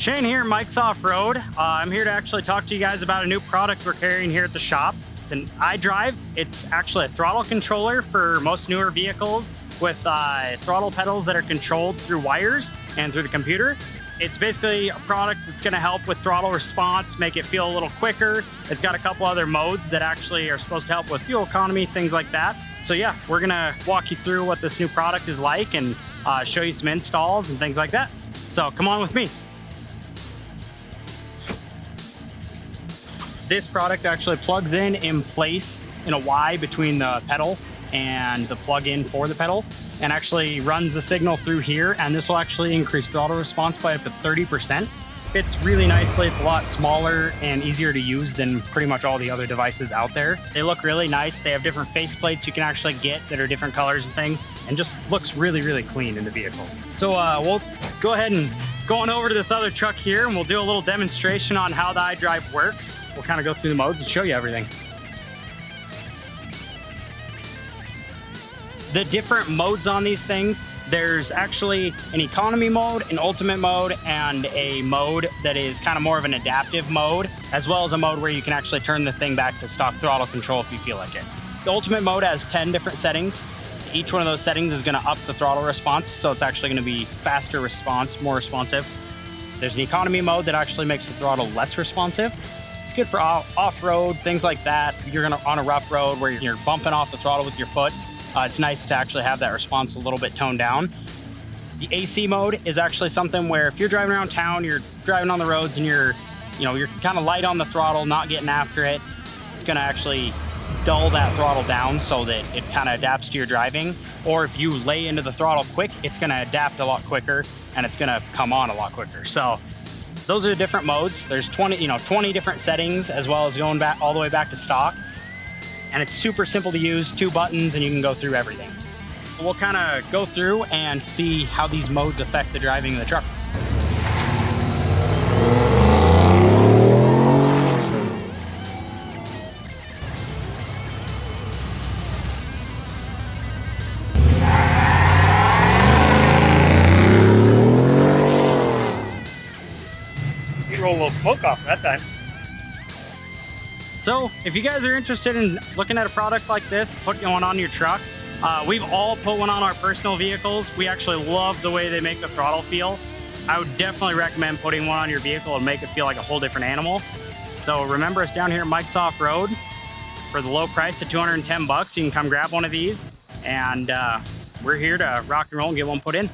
Shane here, Mike's Off-Road. I'm here to actually talk to you guys about a new product we're carrying here at the shop. It's an iDrive. It's actually a throttle controller for most newer vehicles with throttle pedals that are controlled through wires and through the computer. It's basically a product that's going to help with throttle response, make it feel a little quicker. It's got a couple other modes that actually are supposed to help with fuel economy, things like that. So yeah, we're going to walk you through what this new product is like and show you some installs and things like that. So come on with me. This product actually plugs in place in a Y between the pedal and the plug-in for the pedal, and actually runs the signal through here, and this will actually increase throttle response by up to 30%. Fits really nicely. It's a lot smaller and easier to use than pretty much all the other devices out there. They look really nice. They have different faceplates you can actually get that are different colors and things, and just looks really, really clean in the vehicles. So we'll go ahead and go on over to this other truck here, and we'll do a little demonstration on how the iDrive works. We'll kind of go through the modes and show you everything. The different modes on these things, there's actually an economy mode, an ultimate mode, and a mode that is kind of more of an adaptive mode, as well as a mode where you can actually turn the thing back to stock throttle control if you feel like it. The ultimate mode has 10 different settings. Each one of those settings is going to up the throttle response, so it's actually going to be faster response, more responsive. There's an economy mode that actually makes the throttle less responsive. It's good for off-road, things like that. You're on a rough road where you're bumping off the throttle with your foot. It's nice to actually have that response a little bit toned down. The AC mode is actually something where if you're driving around town, you're driving on the roads and you're kind of light on the throttle, not getting after it, it's going to actually dull that throttle down so that it kind of adapts to your driving. Or if you lay into the throttle quick, it's going to adapt a lot quicker and it's going to come on a lot quicker. So those are the different modes. There's 20 different settings, as well as going back all the way back to stock. And it's super simple to use, 2 buttons, and you can go through everything. We'll kind of go through and see how these modes affect the driving of the truck. You roll a little smoke off that time. So if you guys are interested in looking at a product like this, putting one on your truck, we've all put one on our personal vehicles. We actually love the way they make the throttle feel. I would definitely recommend putting one on your vehicle and make it feel like a whole different animal. So remember us down here at Mike's Off-Road for the low price of 210 bucks. You can come grab one of these, and we're here to rock and roll and get one put in.